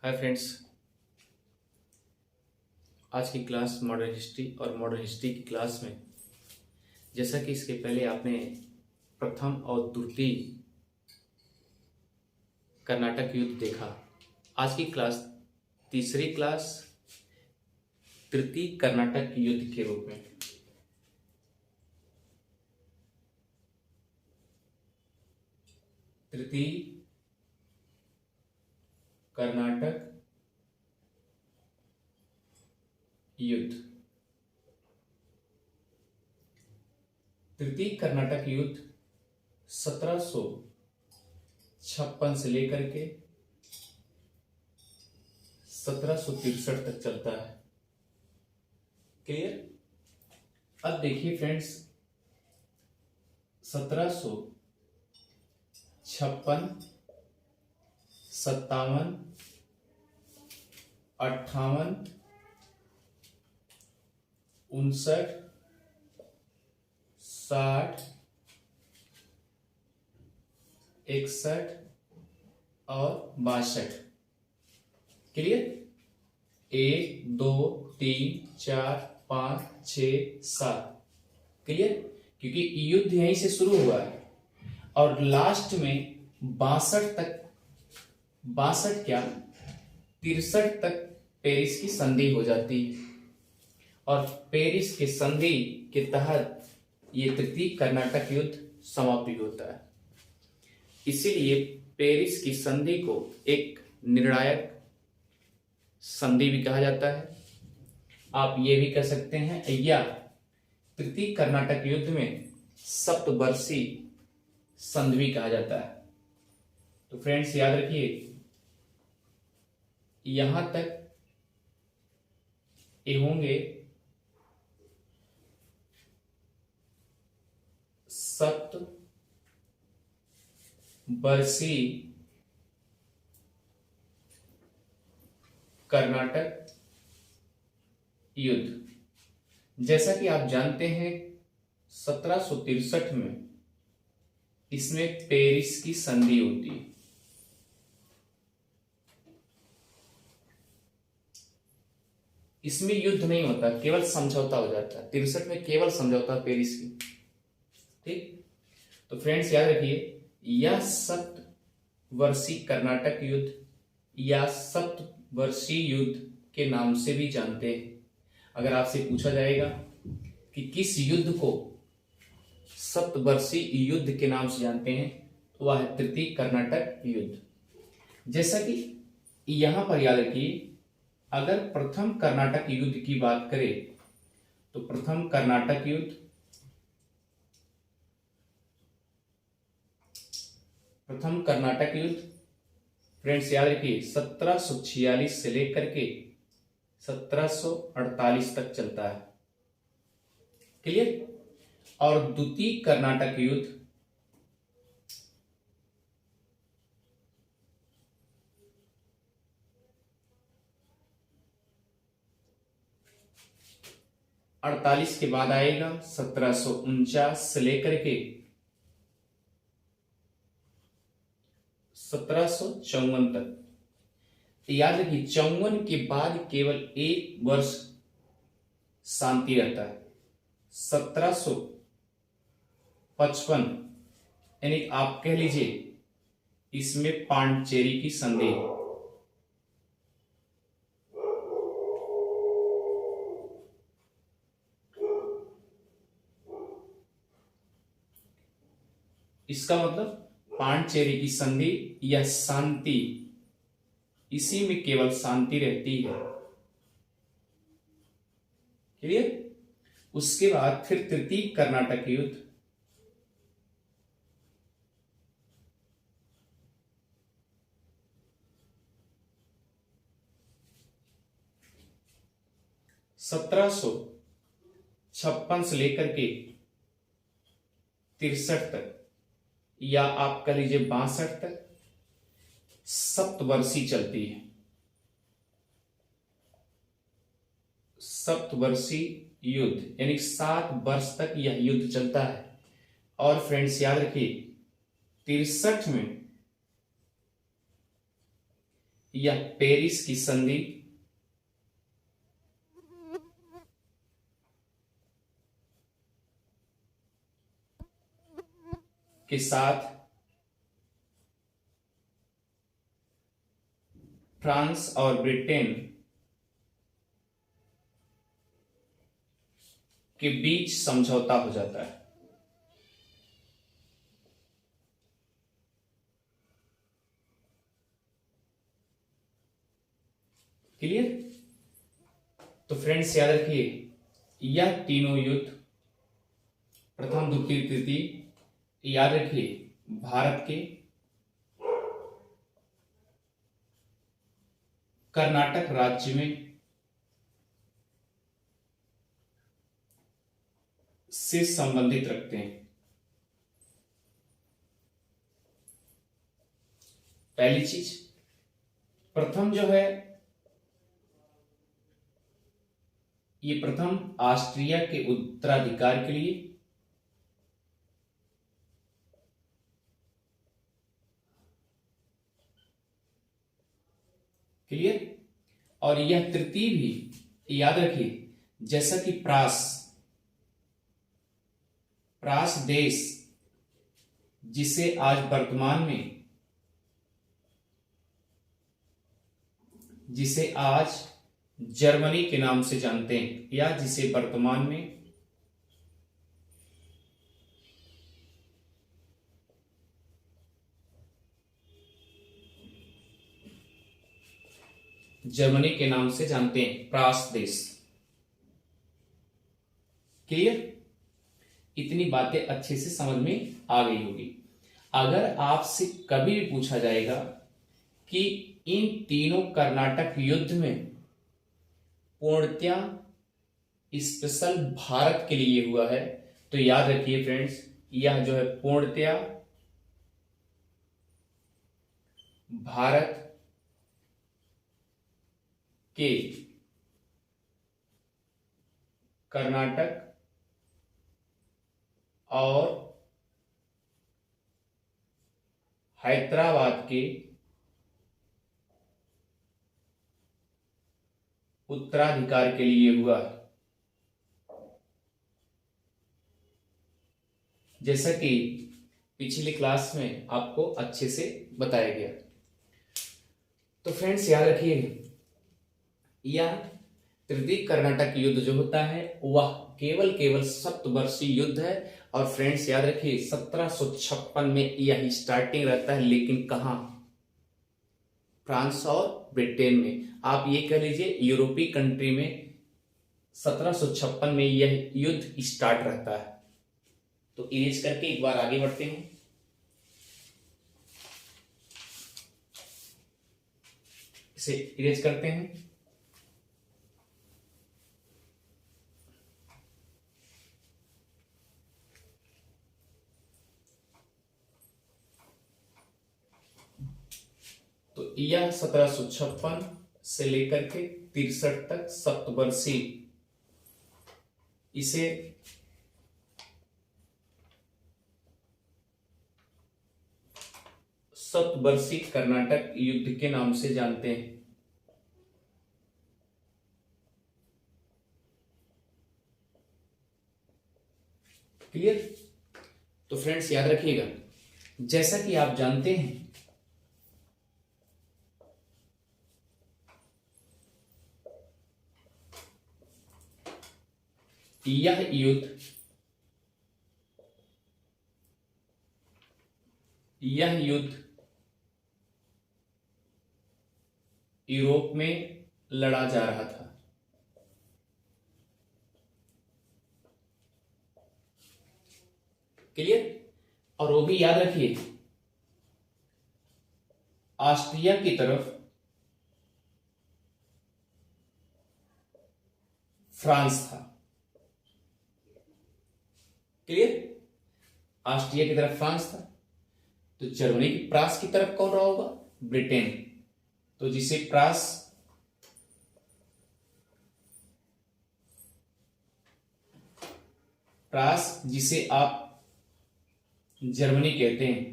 Hi friends. आज की class modern history और मॉडर्न हिस्ट्री की क्लास में जैसा कि इसके पहले आपने प्रथम और द्वितीय कर्नाटक युद्ध देखा, आज की क्लास तीसरी क्लास तृतीय कर्नाटक युद्ध के रूप में। तृतीय कर्नाटक युद्ध। तृतीय कर्नाटक युद्ध 1756 से लेकर के 1763 तक चलता है। क्लियर? अब देखिए फ्रेंड्स, 1756, 57, 58, 59, 60, 61 और 62। क्लियर? 1 2 3 4 5 6 7। क्लियर? क्योंकि युद्ध यहीं से शुरू हुआ है और लास्ट में 62 तक, 62 क्या 63 तक पेरिस की संधि हो जाती है और पेरिस के संधि के तहत ये तृतीय कर्नाटक युद्ध समाप्ति होता है। इसीलिए पेरिस की संधि को एक निर्णायक संधि भी कहा जाता है। आप ये भी कह सकते हैं, या तृतीय कर्नाटक युद्ध में सप्तवर्षीय संधि भी कहा जाता है। तो फ्रेंड्स याद रखिए, यहां तक ये होंगे सप्तवर्षीय कर्नाटक युद्ध। जैसा कि आप जानते हैं 1763 में इसमें पेरिस की संधि होती है। इसमें युद्ध नहीं होता, केवल समझौता हो जाता है। 63 में केवल समझौता पेरिस की। ठीक, तो फ्रेंड्स याद रखिए, यह सप्तवर्षीय कर्नाटक युद्ध या सप्तवर्षीय युद्ध के नाम से भी जानते हैं। अगर आपसे पूछा जाएगा कि किस युद्ध को सप्तवर्षीय युद्ध के नाम से जानते हैं, तो वह है तृतीय कर्नाटक युद्ध। जैसा कि यहां पर याद रखिए, अगर प्रथम कर्नाटक युद्ध की बात करें तो प्रथम कर्नाटक युद्ध, फ्रेंड्स याद रखिए 1746 से लेकर के 1748 तक चलता है। क्लियर? और द्वितीय कर्नाटक युद्ध अड़तालीस के बाद आएगा 1749 से लेकर के 1754 तक। याद रखिए, 54 के बाद केवल एक वर्ष शांति रहता है। 1755 यानी आप कह लीजिए इसमें पांडिचेरी की संधि। इसका मतलब पांडिचेरी की संधि या शांति, इसी में केवल शांति रहती है। क्लियर? उसके बाद फिर तृतीय कर्नाटक युद्ध, सत्रह छप्पन से लेकर के 63 तक, या आप कह लीजिए 62 तक सप्तवर्षीय चलती है। सप्तवर्षीय युद्ध यानी 7 वर्ष तक यह युद्ध चलता है। और फ्रेंड्स याद रखिए, 63 में या पेरिस की संधि के साथ फ्रांस और ब्रिटेन के बीच समझौता हो जाता है। क्लियर? तो फ्रेंड्स याद रखिए, यह तीनों युद्ध, प्रथम द्वितीय तृतीय, याद रखिए भारत के कर्नाटक राज्य में से संबंधित रखते हैं। पहली चीज, प्रथम जो है ये प्रथम ऑस्ट्रिया के उत्तराधिकार के लिए, क्लियर? और यह तृतीय भी याद रखिए, जैसा कि प्रास देश, जिसे आज वर्तमान में, जिसे आज जर्मनी के नाम से जानते हैं, या जिसे वर्तमान में जर्मनी के नाम से जानते हैं, प्रास देश। क्लियर? इतनी बातें अच्छे से समझ में आ गई होगी। अगर आपसे कभी भी पूछा जाएगा कि इन तीनों कर्नाटक युद्ध में पूर्णतया स्पेशल भारत के लिए हुआ है, तो याद रखिए फ्रेंड्स, यह जो है पूर्णतया भारत के कर्नाटक और हैदराबाद के उत्तराधिकार के लिए हुआ है। जैसा कि पिछली क्लास में आपको अच्छे से बताया गया। तो फ्रेंड्स याद रखिए, यह तृतीय कर्नाटक युद्ध जो होता है वह केवल सप्तवर्षीय युद्ध है। और फ्रेंड्स याद रखिए, 1756 में यह स्टार्टिंग रहता है, लेकिन कहां? फ्रांस और ब्रिटेन में। आप ये कह लीजिए यूरोपीय कंट्री में 1756 में यह युद्ध स्टार्ट रहता है। तो इरेज करके एक बार आगे बढ़ते हैं। इसे इरेज करते हैं। तो यह 1756 से लेकर के 63 तक सप्तवर्षीय, इसे सप्तवर्षीय कर्नाटक युद्ध के नाम से जानते हैं। क्लियर? तो फ्रेंड्स याद रखिएगा, जैसा कि आप जानते हैं यह युद्ध यूरोप में लड़ा जा रहा था। क्लियर? और वो भी याद रखिए, ऑस्ट्रिया की तरफ फ्रांस था। क्लियर? ऑस्ट्रिया की तरफ फ्रांस था, तो जर्मनी की प्रास की तरफ कौन रहा होगा? ब्रिटेन। तो जिसे प्रास जिसे आप जर्मनी कहते हैं,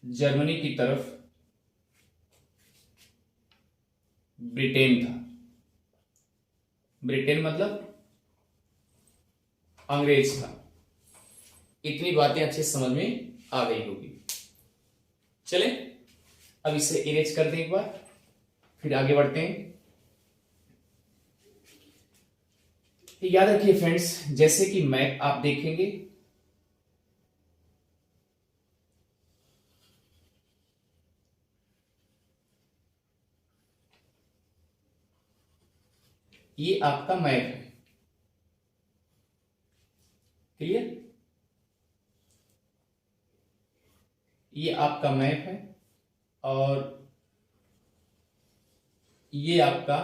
जर्मनी की तरफ ब्रिटेन था। ब्रिटेन मतलब अंग्रेज था। इतनी बातें अच्छे समझ में आ गई होगी। चले अब इसे इरेज कर दें एक बार, फिर आगे बढ़ते हैं। याद रखिए फ्रेंड्स, जैसे कि मैप आप देखेंगे, ये आपका मैप है। क्लियर? ये आपका मैप है और ये आपका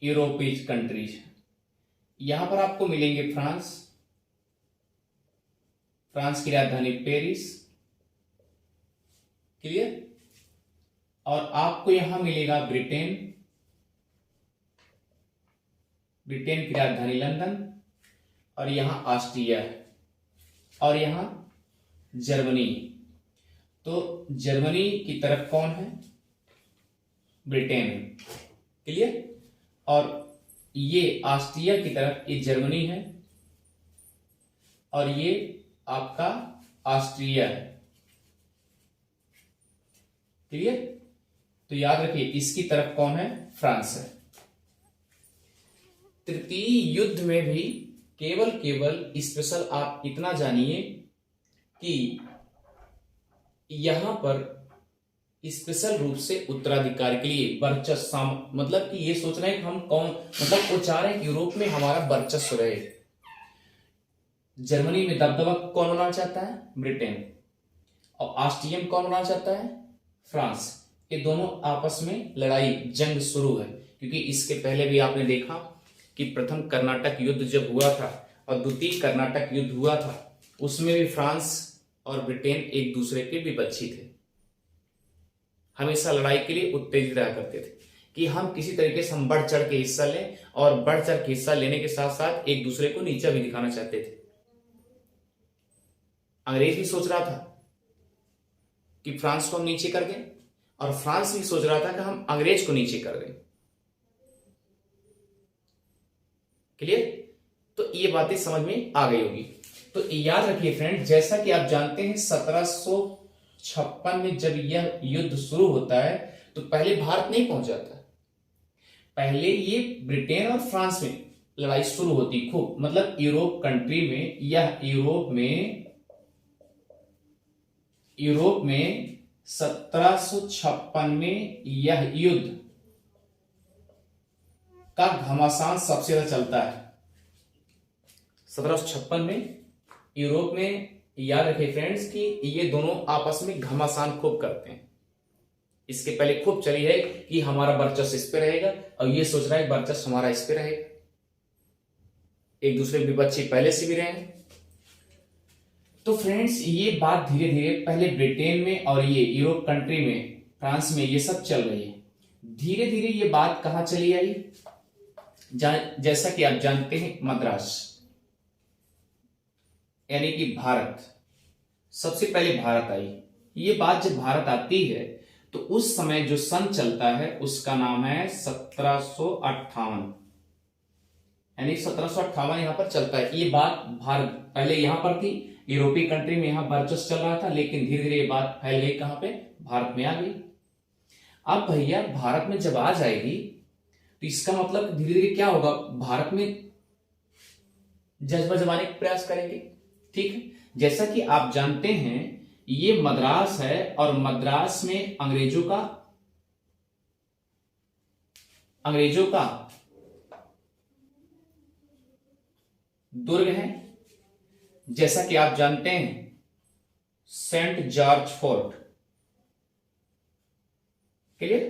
यूरोपीय कंट्रीज है। यहां पर आपको मिलेंगे फ्रांस, फ्रांस की राजधानी पेरिस। क्लियर? और आपको यहां मिलेगा ब्रिटेन, ब्रिटेन की राजधानी लंदन, और यहां ऑस्ट्रिया है, और यहां जर्मनी। तो जर्मनी की तरफ कौन है? ब्रिटेन है। क्लियर? और ये ऑस्ट्रिया की तरफ ये जर्मनी है और ये आपका ऑस्ट्रिया है। क्लियर? तो याद रखिए इसकी तरफ कौन है? फ्रांस है। तृतीय युद्ध में भी केवल स्पेशल आप इतना जानिए कि यहां पर स्पेशल रूप से उत्तराधिकार के लिए वर्चस्व, मतलब कि ये सोच रहे हैं कि हम कौन, मतलब वो चाह रहे हैं कि यूरोप में हमारा वर्चस्व रहे। जर्मनी में दबदबा कौन बनाना चाहता है? ब्रिटेन। और ऑस्ट्रियन कौन बनाना चाहता है? फ्रांस। ये दोनों आपस में लड़ाई, जंग शुरू है। क्योंकि इसके पहले भी आपने देखा कि प्रथम कर्नाटक युद्ध जब हुआ था और द्वितीय कर्नाटक युद्ध हुआ था, उसमें भी फ्रांस और ब्रिटेन एक दूसरे के विपक्षी थे। हमेशा लड़ाई के लिए उत्तेजित रहा करते थे कि हम किसी तरीके से हम बढ़ चढ़ के हिस्सा लें, और बढ़ चढ़ के हिस्सा लेने के साथ साथ एक दूसरे को नीचा भी दिखाना चाहते थे। अंग्रेज भी सोच रहा था कि फ्रांस को हम नीचे कर दें, और फ्रांस भी सोच रहा था कि हम अंग्रेज को नीचे कर दें। क्लियर? तो ये बातें समझ में आ गई होगी। तो याद रखिए फ्रेंड, जैसा कि आप जानते हैं 1756 में जब यह युद्ध शुरू होता है तो पहले भारत नहीं पहुंच जाता। पहले ये ब्रिटेन और फ्रांस में लड़ाई शुरू होती खूब, मतलब यूरोप कंट्री में, यह यूरोप में 1756 में यह युद्ध का घमासान सबसे ज्यादा चलता है। 1756 में यूरोप में, याद रखिए फ्रेंड्स कि ये दोनों आपस में घमासान खूब करते हैं। इसके पहले खूब चली है कि हमारा वर्चस्व इस पे रहेगा, और ये सोच रहा है वर्चस्व हमारा इस पे रहेगा। एक दूसरे विपक्षी पहले से भी रहे हैं। तो फ्रेंड्स ये बात धीरे धीरे पहले ब्रिटेन में और ये यूरोप कंट्री में, फ्रांस में, ये सब चल रही है। धीरे धीरे ये बात कहां चली आई? जैसा कि आप जानते हैं मद्रास, यानी कि भारत। सबसे पहले भारत आई। ये बात जब भारत आती है तो उस समय जो सन चलता है उसका नाम है 1758, यानी 1758 यहां पर चलता है। ये बात भारत पहले यहां पर थी, यूरोपीय कंट्री में, यहां वर्चस्व चल रहा था, लेकिन धीरे धीरे ये बात फैल गई कहां पे? भारत में आ गई। अब भैया भारत में जब आ जाएगी तो इसका मतलब धीरे धीरे क्या होगा? भारत में जज्बा जमाने का प्रयास करेंगे। ठीक है? जैसा कि आप जानते हैं ये मद्रास है और मद्रास में अंग्रेजों का दुर्ग है। जैसा कि आप जानते हैं सेंट जॉर्ज फोर्ट। क्लियर?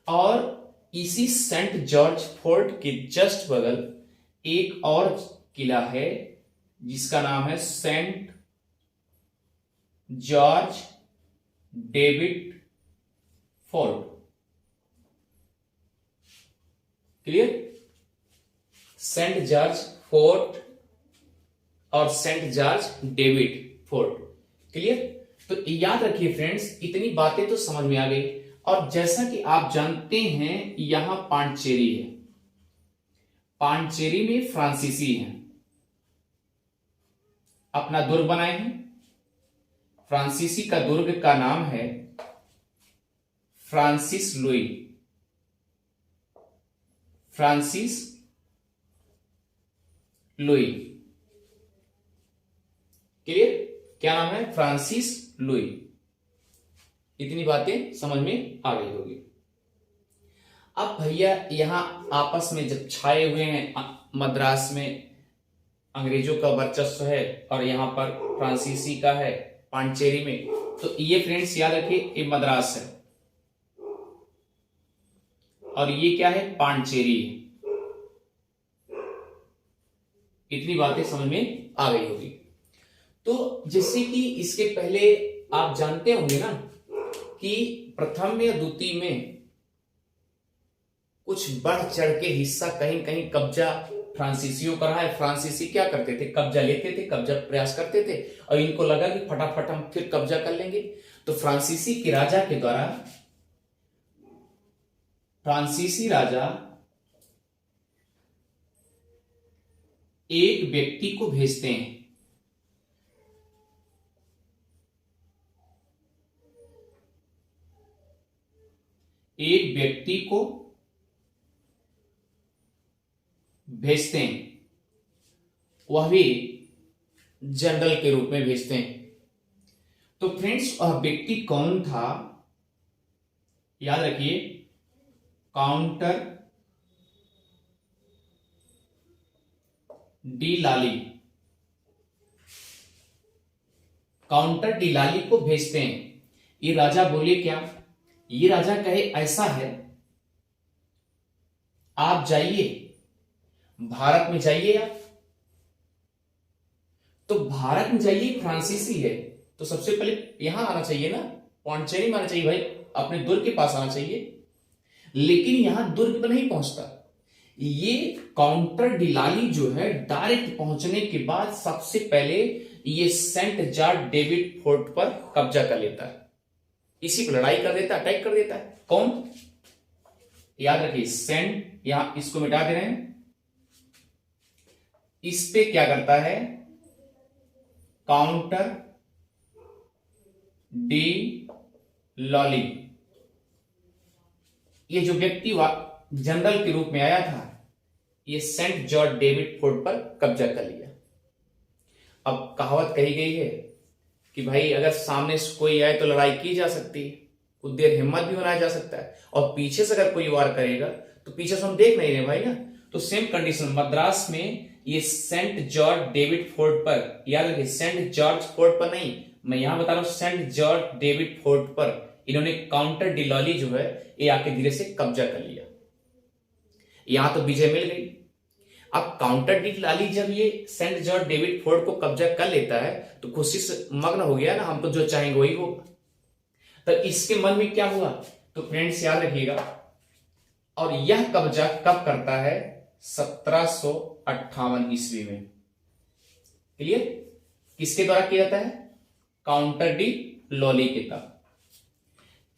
और इसी सेंट जॉर्ज फोर्ट के जस्ट बगल एक और किला है जिसका नाम है saint George David fort. Clear? Saint George fort और saint George David fort. Clear? तो याद रखिए फ्रेंड्स, इतनी बातें तो समझ में आ गई। और जैसा कि आप जानते हैं यहां पांडिचेरी है, पांडिचेरी में फ्रांसीसी हैं, अपना दुर्ग बनाए हैं। फ्रांसीसी का दुर्ग का नाम है Francis Louis, Francis Louis. Clear? क्या नाम है? Francis Louis. इतनी बातें समझ में आ गई होगी। अब भैया यहां आपस में जब छाए हुए हैं, मद्रास में अंग्रेजों का वर्चस्व है और यहां पर फ्रांसीसी का है पांडिचेरी में, तो ये फ्रेंड्स याद रखिए ये मद्रास है और ये क्या है? पांडिचेरी है। इतनी बातें समझ में आ गई होगी। तो जैसे कि इसके पहले आप जानते होंगे ना कि प्रथम या द्वितीय में कुछ बढ़ चढ़ के हिस्सा कहीं कहीं कब्जा फ्रांसीसियों का रहा है। फ्रांसीसी क्या करते थे? कब्जा लेते थे, कब्जा प्रयास करते थे और इनको लगा कि फटाफट हम फिर कब्जा कर लेंगे। तो फ्रांसीसी के राजा के द्वारा फ्रांसीसी राजा एक व्यक्ति को भेजते हैं, एक व्यक्ति को भेजते हैं, वह भी जनरल के रूप में भेजते हैं। तो फ्रेंड्स वह व्यक्ति कौन था? याद रखिए, काउंटर डी लाली, काउंटर डी लाली को भेजते हैं। ये राजा बोले क्या? ये राजा कहे ऐसा है, आप जाइए भारत में जाइए आप। तो भारत में जाइए, फ्रांसीसी है तो सबसे पहले यहां आना चाहिए ना, पांडिचेरी में आना चाहिए भाई, अपने दुर्ग के पास आना चाहिए। लेकिन यहां दुर्ग पर नहीं पहुंचता। ये काउंटर डिलाली जो है डायरेक्ट पहुंचने के बाद सबसे पहले ये सेंट जॉर्ज डेविड फोर्ट पर कब्जा कर लेता है, इसी पर लड़ाई कर देता है, अटैक कर देता है। कौन? याद रखिए, सेंट, यहां इसको मिटा दे रहे हैं, इस पे क्या करता है? काउंटर डी लॉली, ये जो व्यक्ति जनरल के रूप में आया था, ये सेंट जॉर्ज डेविड फोर्ट पर कब्जा कर लिया। अब कहावत कही गई है कि भाई अगर सामने से कोई आए तो लड़ाई की जा सकती है, कुछ देर हिम्मत भी बनाया जा सकता है, और पीछे से अगर कोई वार करेगा तो पीछे से हम देख नहीं रहे भाई ना। तो सेम कंडीशन मद्रास में ये सेंट जॉर्ज डेविड फोर्ट पर, याद रखिए सेंट जॉर्ज फोर्ट पर नहीं, मैं यहां बता रहा हूं सेंट जॉर्ज डेविड फोर्ट पर इन्होंने काउंटर डिलॉली जो है ये आके धीरे से कब्जा कर लिया। यहां तो विजय मिल गई। अब काउंटर डिलॉली जब ये सेंट जॉर्ज डेविड फोर्ट को कब्जा कर लेता है तो खुशी से मग्न हो गया ना, हम तो जो चाहेंगे वही होगा। तो इसके मन में क्या हुआ? तो फ्रेंड्स याद रखिएगा, और यह कब्जा कब करता है? 1758 ईस्वी में। क्लियर? किसके द्वारा किया जाता है? काउंटर डी लॉली के तहत।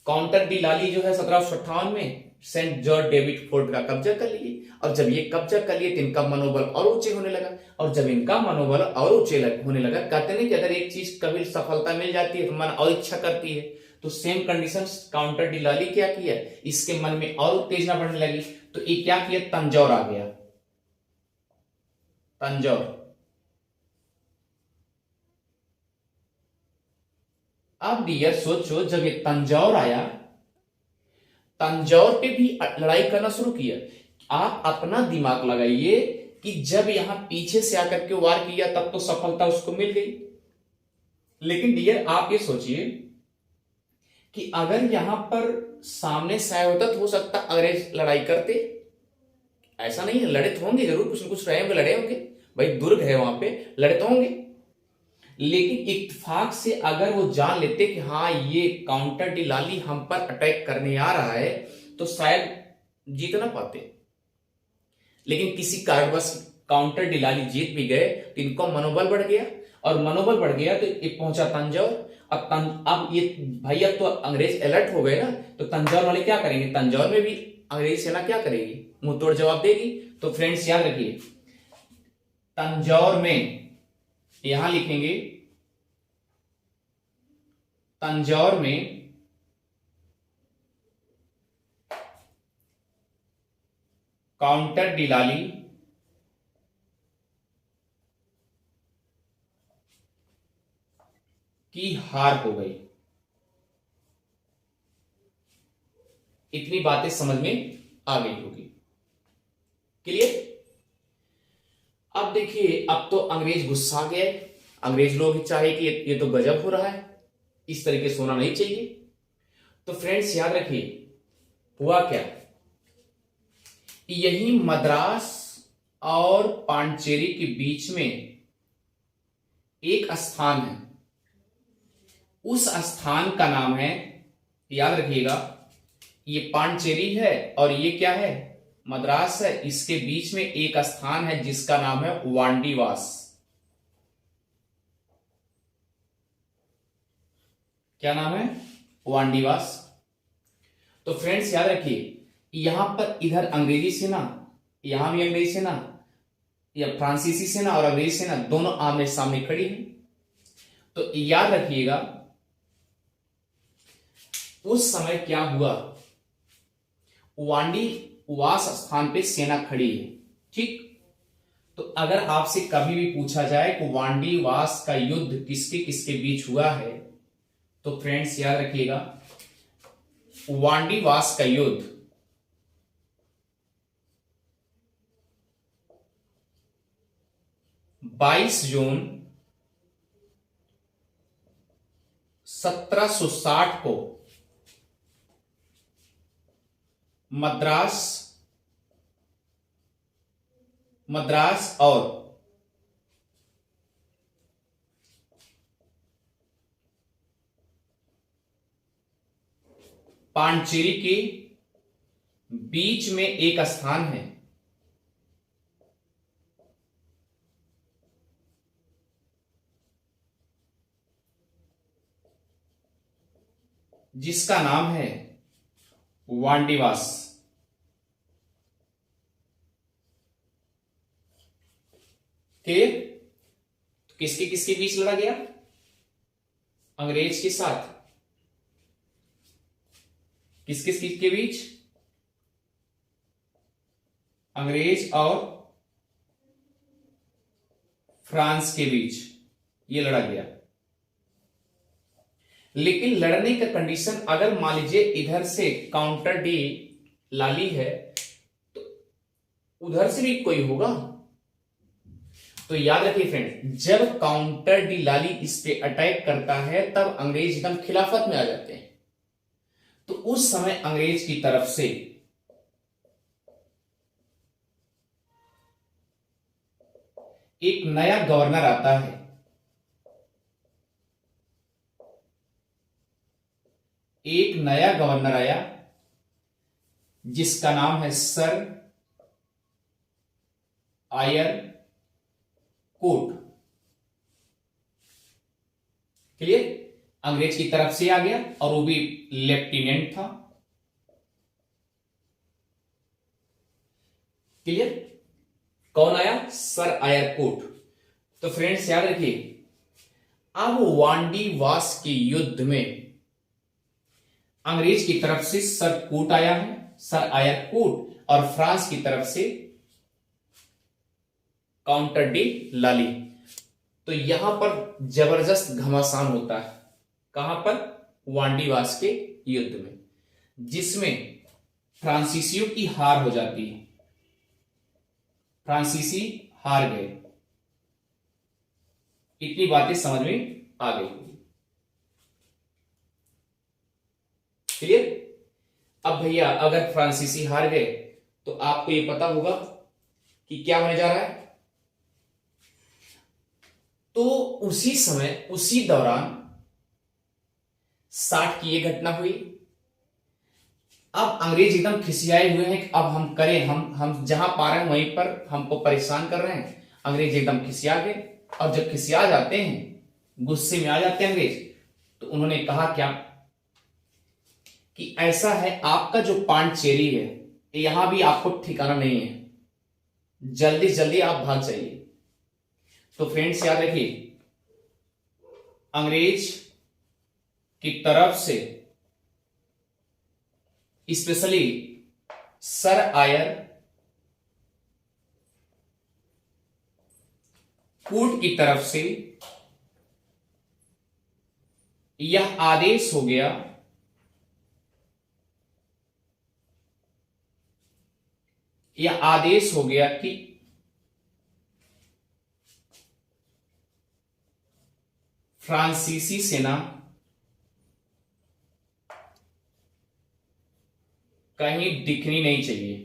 काउंटर डी लॉली जो है 1758 में सेंट जॉर्ज डेविड फोर्ट का कब्जा कर लिए, और जब ये कब्जा कर लिए तो इनका मनोबल और ऊंचे होने लगा, और जब इनका मनोबल और ऊंचे होने लगा, कहते नहीं कि अगर एक चीज कभी सफलता मिल जाती है तो मन और इच्छा करती है, तो same condition counter D lolly क्या किया? इसके मन में और उत्तेजना बढ़ने लगी, तो ये क्या किया? तंजौर आ गया, तंजौर। अब डियर सोचो, जब ये तंजौर आया, तंजौर पे भी लड़ाई करना शुरू किया। आप अपना दिमाग लगाइए कि जब यहां पीछे से आकर के वार किया तब तो सफलता उसको मिल गई, लेकिन डियर आप ये सोचिए कि अगर यहां पर सामने से आया होता तो हो सकता अंग्रेज लड़ाई करते। ऐसा नहीं है, लड़े तो होंगे जरूर, कुछ न कुछ रहे होंगे, लड़े होंगे भाई, दुर्ग है वहां पे, लड़े तो होंगे। लेकिन इत्तेफाक से अगर वो जान लेते कि हाँ ये काउंटर डी लॉली हम पर अटैक करने आ रहा है तो शायद जीत ना पाते। लेकिन किसी कारणवश काउंटर डी लॉली जीत भी गए तो इनको मनोबल बढ़ गया, और मनोबल बढ़ गया तो ये पहुंचा तंजौर, अब ये भैया तो अंग्रेज अलर्ट हो गए ना, तो तंजौर वाले क्या करेंगे, तंजौर में भी अंग्रेज सेना क्या करेगी, मुंह तोड़ जवाब देगी। तो फ्रेंड्स याद रखिए, तंजौर में, यहां लिखेंगे तंजौर में काउंटर दिलाली की हार हो गई। इतनी बातें समझ में आ गई होगी, क्लियर। अब देखिए, अब तो अंग्रेज गुस्सा गए, अंग्रेज लोग चाहे कि ये तो गजब हो रहा है, इस तरीके से होना नहीं चाहिए। तो फ्रेंड्स याद रखिए, हुआ क्या, यही मद्रास और पांडिचेरी के बीच में एक स्थान है, उस स्थान का नाम है, याद रखिएगा, ये पांडिचेरी है और ये क्या है, मद्रास है। इसके बीच में एक स्थान है जिसका नाम है वांडीवास। क्या नाम है, वांडीवास। तो फ्रेंड्स याद रखिए, यहां पर इधर अंग्रेजी सेना, यहां भी अंग्रेजी सेना या फ्रांसीसी सेना और अंग्रेजी सेना दोनों आमने सामने खड़ी है। तो याद रखिएगा, उस समय क्या हुआ, वांडीवास स्थान पे सेना खड़ी है, ठीक। तो अगर आपसे कभी भी पूछा जाए कि वांडीवास का युद्ध किसके किसके बीच हुआ है, तो फ्रेंड्स याद रखिएगा, वांडीवास का युद्ध 22 जून 1760 को मद्रास और पांडिचेरी के बीच में एक स्थान है जिसका नाम है वांडीवास। क्लियर। तो किसके किसके बीच लड़ा गया, अंग्रेज के साथ, किस किस के बीच, अंग्रेज और फ्रांस के बीच ये लड़ा गया। लेकिन लड़ने का कंडीशन, अगर मान लीजिए इधर से काउंटर डी लाली है तो उधर से भी कोई होगा। तो याद रखिए फ्रेंड, जब काउंटर डी लाली इस पे अटैक करता है तब अंग्रेज एकदम खिलाफत में आ जाते हैं। तो उस समय अंग्रेज की तरफ से एक नया गवर्नर आता है, एक नया गवर्नर आया जिसका नाम है सर आयर कोट। क्लियर। अंग्रेज की तरफ से आ गया और वो भी लेफ्टिनेंट था। क्लियर। कौन आया, सर आयर कोट। तो फ्रेंड्स याद रखिए, अब वांडीवास के युद्ध में अंग्रेज की तरफ से सर कोट आया है, सर आयर कोट, और फ्रांस की तरफ से काउंटर डी लाली। तो यहां पर जबरदस्त घमासान होता है, कहां पर, वांडीवास के युद्ध में, जिसमें फ्रांसीसियों की हार हो जाती है, फ्रांसीसी हार गए। इतनी बातें समझ में आ गई। क्लियर। अब भैया अगर फ्रांसीसी हार गए तो आपको ये पता होगा कि क्या होने जा रहा है। तो उसी समय, उसी दौरान 60 की ये घटना हुई। अब अंग्रेज एकदम खिसियाए हुए हैं कि अब हम करें, हम जहां पा रहे हैं वहीं पर हमको परेशान कर रहे हैं। अंग्रेज एकदम खिसिया गए, और जब खिसिया जाते हैं, गुस्से में आ जाते हैं अंग्रेज, तो उन्होंने कहा क्या कि ऐसा है, आपका जो पांडिचेरी है यहां भी आपको ठिकाना नहीं है, जल्दी जल्दी आप भाग जाइए। तो फ्रेंड्स याद रखिए, अंग्रेज की तरफ से स्पेशली सर आयर कूट की तरफ से यह आदेश हो गया कि फ्रांसीसी सेना कहीं दिखनी नहीं चाहिए।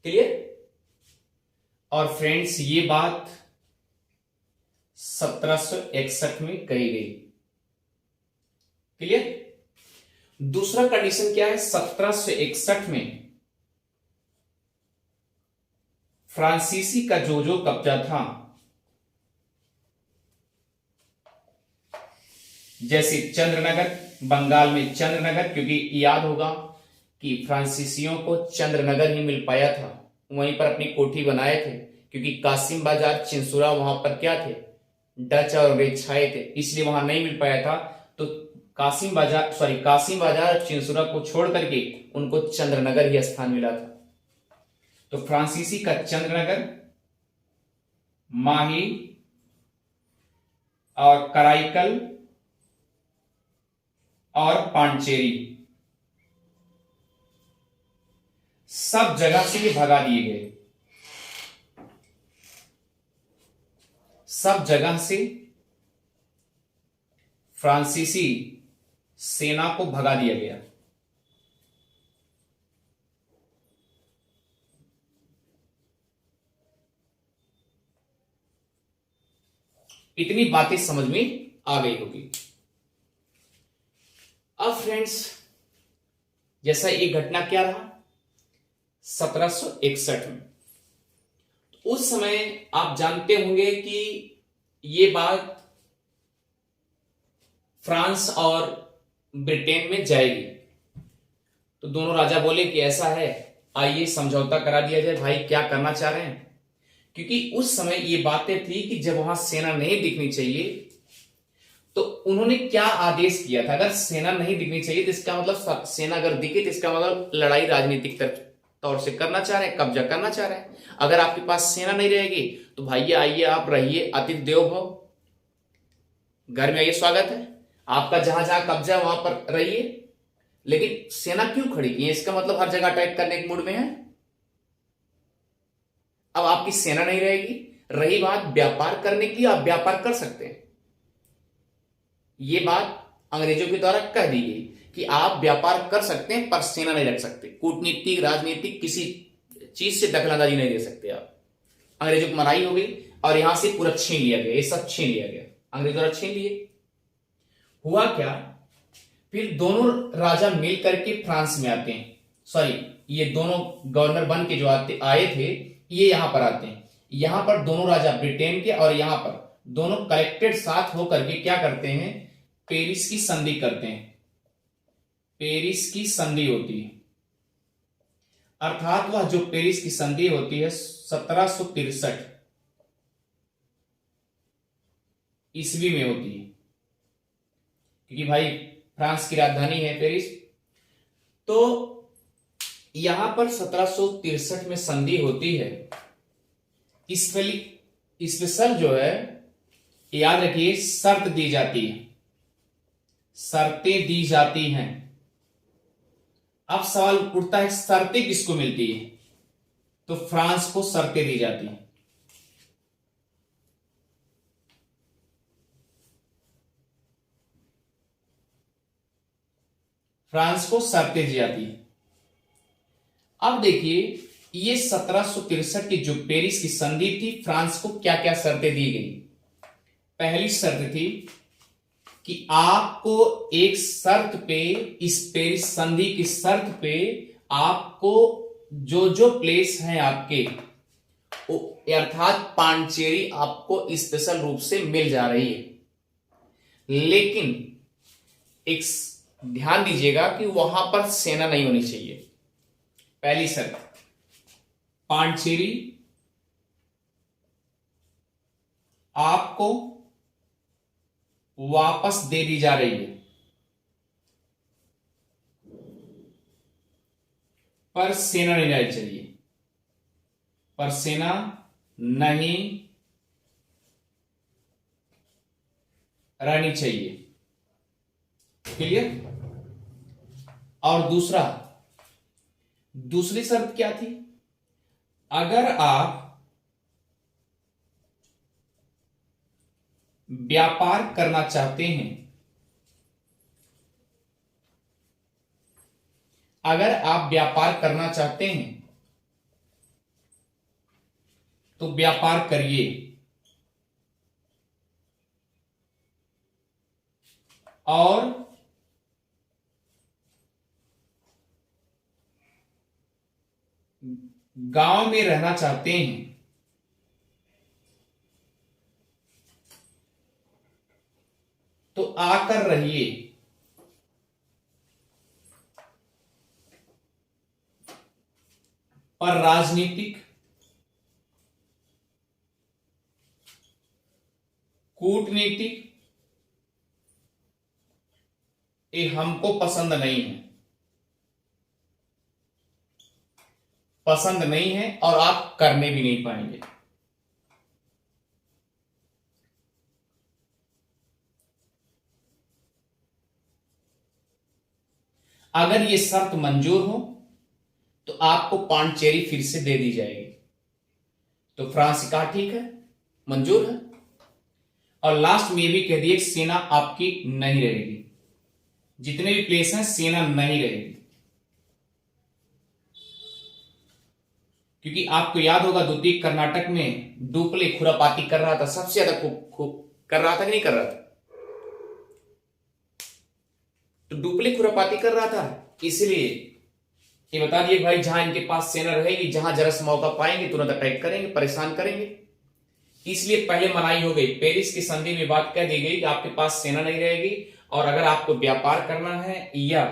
क्लियर? और फ्रेंड्स ये बात 1761 में कही गई। क्लियर? दूसरा कंडीशन क्या है, 1761 में फ्रांसीसी का जो कब्जा था, जैसे चंद्रनगर, बंगाल में चंद्रनगर, क्योंकि याद होगा कि फ्रांसीसियों को चंद्रनगर ही मिल पाया था, वहीं पर अपनी कोठी बनाए थे, क्योंकि कासिम बाजार, चिंसुरा वहां पर क्या थे, डच और अंग्रेज छाए थे, इसलिए वहां नहीं मिल पाया था। तो कासिम बाजार और चिंसुरा को छोड़ करके उनको चंद्रनगर ही स्थान मिला था। तो फ्रांसीसी का चंद्रनगर, माही और कराईकल और पांडिचेरी सब जगह से भी भगा दिए गए, सब जगह से फ्रांसीसी सेना को भगा दिया गया। इतनी बातें समझ में आ गई होगी। अब फ्रेंड्स, जैसा ये घटना क्या रहा 1761 में, उस समय आप जानते होंगे कि ये बात फ्रांस और ब्रिटेन में जाएगी। तो दोनों राजा बोले कि ऐसा है, आइए समझौता करा दिया जाए। भाई क्या करना चाह रहे हैं? क्योंकि उस समय ये बातें थी कि जब वहां सेना नहीं दिखनी चाहिए, तो उन्होंने क्या आदेश किया था, अगर सेना नहीं दिखनी चाहिए तो इसका मतलब, सेना अगर दिखे तो इसका मतलब लड़ाई राजनीतिक तौर से करना चाह रहे हैं, कब्जा करना चाह रहे हैं। अगर आपके पास सेना नहीं रहेगी तो भाई आइए, आप रहिए, अतिथि देवो भव, घर में आइए, स्वागत है आपका, जहां जहां कब्जा वहां पर रहिए। लेकिन सेना क्यों खड़ी की है? इसका मतलब हर जगह अटैक करने के मूड में है। अब आपकी सेना नहीं रहेगी। रही बात व्यापार करने की, आप व्यापार कर सकते हैं, ये बात अंग्रेजों के द्वारा कह दी गई कि आप व्यापार कर सकते हैं पर सेना नहीं रख सकते, कूटनीतिक राजनीतिक किसी चीज से दखलंदाजी नहीं दे सकते आप। अंग्रेजों को मनाही हो गई और यहां से पूरा छीन लिया गया, ये सब छीन लिया गया, अंग्रेज द्वारा छीन लिए। हुआ क्या, फिर दोनों राजा मिल करके फ्रांस में आते हैं, सॉरी ये दोनों गवर्नर बन के जो आए थे, ये यहां पर आते हैं। यहां पर दोनों राजा ब्रिटेन के और यहां पर दोनों कलेक्टेड साथ होकर के क्या करते हैं, पेरिस की संधि करते हैं। पेरिस की संधि होती है, अर्थात वह जो पेरिस की संधि होती है 1763 ईस्वी में होती है, क्योंकि भाई फ्रांस की राजधानी है पेरिस। तो यहां पर 1763 में संधि होती है। स्पेशल जो है, याद रखिए, शर्त दी जाती है, शर्तें दी जाती हैं। अब सवाल उठता है, शर्तें किसको मिलती है? तो फ्रांस को शर्तें दी जाती हैं। फ्रांस को शर्तें दी जाती है। अब देखिए, ये 1763 की जो पेरिस की संधि थी, फ्रांस को क्या क्या शर्तें दी गई। पहली शर्त थी कि आपको एक शर्त पे, इस पेरिस संधि की शर्त पे, आपको जो जो प्लेस हैं आपके, अर्थात पांडिचेरी आपको स्पेशल रूप से मिल जा रही है। लेकिन एक ध्यान दीजिएगा कि वहां पर सेना नहीं होनी चाहिए। पहली शर्त, पांडिचेरी आपको वापस दे दी जा रही है, पर सेना नहीं रहनी चाहिए, पर सेना नहीं रहनी चाहिए। क्लियर? और दूसरी शर्त क्या थी? अगर आप व्यापार करना चाहते हैं, अगर आप व्यापार करना चाहते हैं तो व्यापार करिए, और गांव में रहना चाहते हैं तो आकर रहिए, पर राजनीतिक, कूटनीतिक ये हमको पसंद नहीं है, और आप करने भी नहीं पाएंगे। अगर ये शर्त मंजूर हो तो आपको पांडिचेरी फिर से दे दी जाएगी। तो फ्रांस कहा ठीक है, मंजूर है, और लास्ट में ये भी कह दिए सेना आपकी नहीं रहेगी, जितने भी प्लेस हैं सेना नहीं रहेगी। क्योंकि आपको याद होगा द्वितीय कर्नाटक में डुप्ले खुरापाती कर रहा था, सबसे ज्यादा कर रहा था कि नहीं कर रहा था? तो डुप्ले खुरापाती कर रहा था, इसलिए ये बता दिए भाई जहां इनके पास सेना रहेगी, जहां जरा सा मौका पाएंगे तुरंत अटैक करेंगे, परेशान करेंगे। इसलिए पहले मनाही हो गई, पेरिस की संधि में बात कह दी गई कि आपके पास सेना नहीं रहेगी, और अगर आपको व्यापार करना है या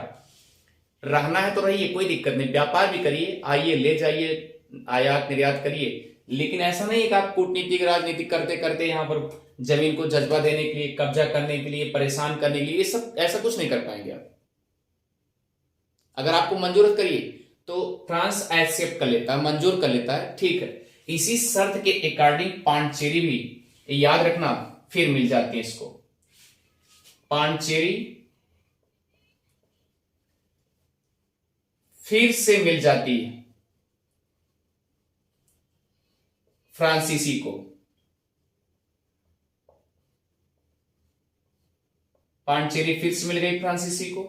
रहना है तो रहिए, कोई दिक्कत नहीं, व्यापार भी करिए, आइए ले जाइए, आयात निर्यात करिए। लेकिन ऐसा नहीं है कि आप कूटनीतिक राजनीति करते करते यहां पर जमीन को जज्बा देने के लिए, कब्जा करने के लिए, परेशान करने के लिए, ये सब ऐसा कुछ नहीं कर पाएंगे आप। अगर आपको मंजूर करिए तो फ्रांस एक्सेप्ट कर लेता है, मंजूर कर लेता है, ठीक है। इसी शर्त के अकॉर्डिंग पांडिचेरी भी, याद रखना, फिर मिल जाती है इसको। पांडिचेरी फिर से मिल जाती है फ्रांसीसी को। पांडिचेरी फिर से मिल गई फ्रांसीसी को।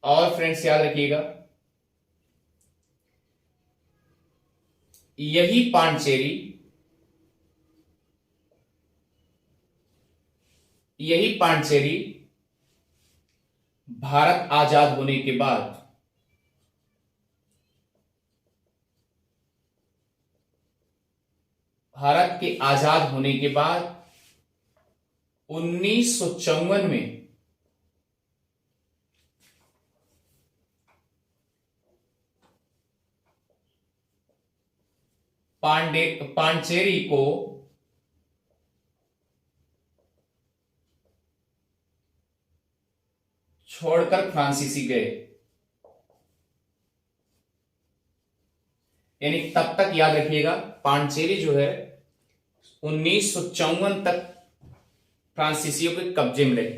और फ्रेंड्स याद रखिएगा, यही पांडिचेरी भारत आजाद होने के बाद भारत के आजाद होने के बाद 1954 में पांडिचेरी को छोड़कर फ्रांसीसी गए। यानी तब तक याद रखिएगा, पांडिचेरी जो है 1954 तक फ्रांसीसियों के कब्जे में रहे।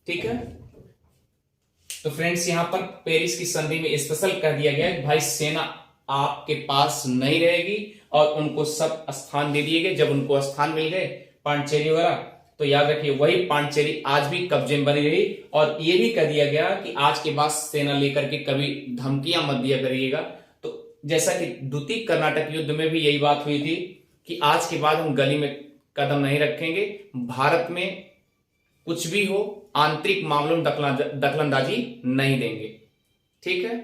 ठीक है, तो फ्रेंड्स यहां पर पेरिस की संधि में स्पेशल कह दिया गया कि भाई सेना आपके पास नहीं रहेगी, और उनको सब स्थान दे दिए गए। जब उनको स्थान मिल गए पांडिचेरी वगैरह, तो याद रखिए वही पांडिचेरी आज भी कब्जे में बनी रही। और यह भी कह दिया गया कि आज के बाद सेना लेकर के कभी धमकियां मत दिया करिएगा। तो जैसा कि द्वितीय कर्नाटक युद्ध में भी यही बात हुई थी कि आज के बाद हम गली में कदम नहीं रखेंगे, भारत में कुछ भी हो आंतरिक मामलों में दखलंदाजी नहीं देंगे। ठीक है,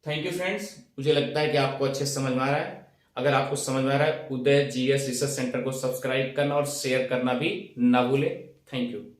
थैंक यू फ्रेंड्स, मुझे लगता है कि आपको अच्छे से समझ में आ रहा है। अगर आपको समझ में आ रहा है, उदय जीएस रिसर्च सेंटर को सब्सक्राइब करना और शेयर करना भी ना भूले। Thank you.